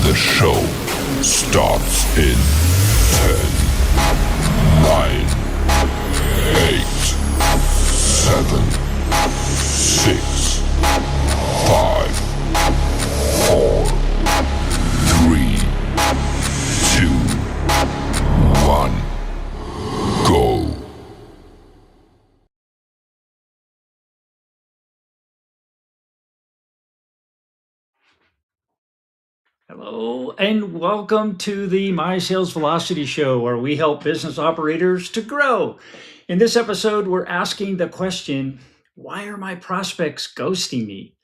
The show starts in 10, 9, 8, 7, 6, 5, 4, 3, 2, 1, go. Hello and welcome to the My Sales Velocity Show, where we help business operators to grow. In this episode, we're asking the question, why are my prospects ghosting me?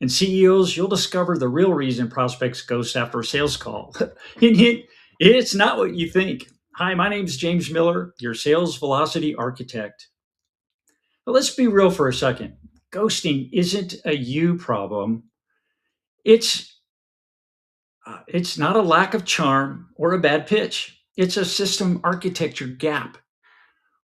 And CEOs, you'll discover the real reason prospects ghost after a sales call. Hint, hint, it's not what you think. Hi, my name is James Miller, your sales velocity architect. But let's be real for a second. Ghosting isn't a you problem. It's not a lack of charm or a bad pitch. It's a system architecture gap.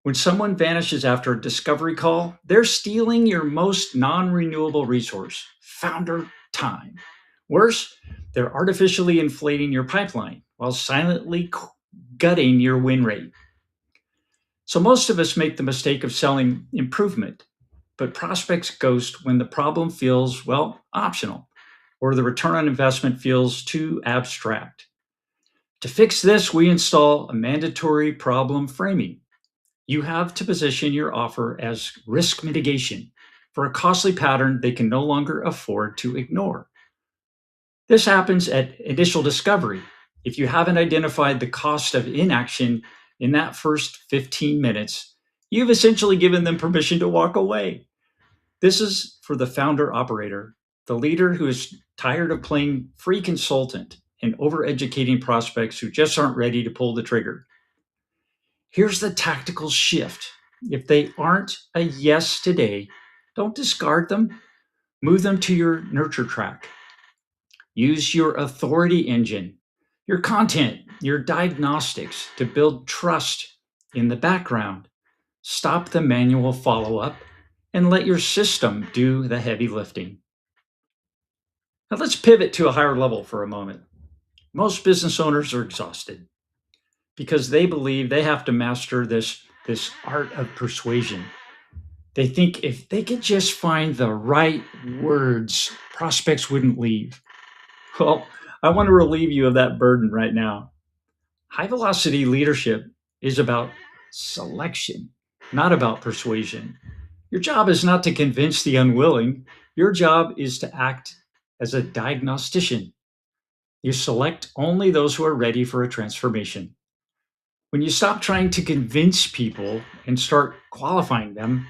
When someone vanishes after a discovery call, they're stealing your most non renewable resource, founder time. Worse, they're artificially inflating your pipeline while silently gutting your win rate. So, most of us make the mistake of selling improvement, but prospects ghost when the problem feels, well, optional, or the return on investment feels too abstract. To fix this, we install a mandatory problem framing. You have to position your offer as risk mitigation for a costly pattern they can no longer afford to ignore. This happens at initial discovery. If you haven't identified the cost of inaction in that first 15 minutes, you've essentially given them permission to walk away. This is for the founder operator, the leader who is tired of playing free consultant and overeducating prospects who just aren't ready to pull the trigger. Here's the tactical shift. If they aren't a yes today, don't discard them. Move them to your nurture track. Use your authority engine, your content, your diagnostics to build trust in the background. Stop the manual follow-up and let your system do the heavy lifting. Now let's pivot to a higher level for a moment. Most business owners are exhausted because they believe they have to master this art of persuasion. They think if they could just find the right words, prospects wouldn't leave. Well, I want to relieve you of that burden right now. High velocity leadership is about selection, not about persuasion. Your job is not to convince the unwilling. Your job is to act as a diagnostician. You select only those who are ready for a transformation. When you stop trying to convince people and start qualifying them,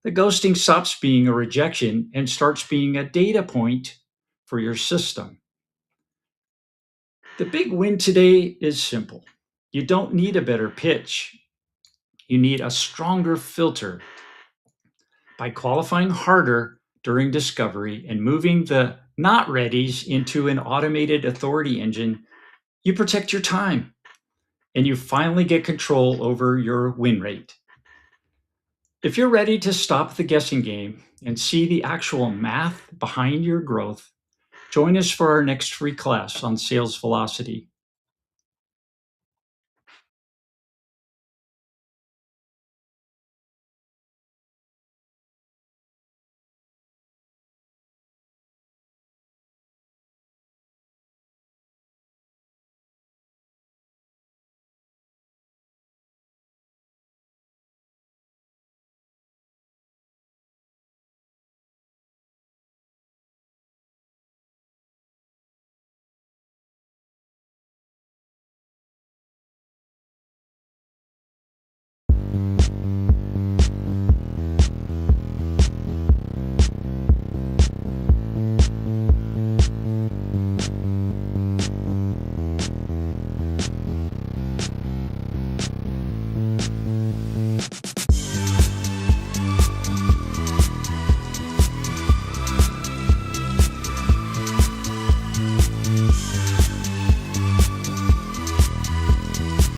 the ghosting stops being a rejection and starts being a data point for your system. The big win today is simple. You don't need a better pitch. You need a stronger filter. By qualifying harder during discovery and moving the not readies into an automated authority engine, you protect your time and you finally get control over your win rate. If you're ready to stop the guessing game and see the actual math behind your growth, join us for our next free class on sales velocity.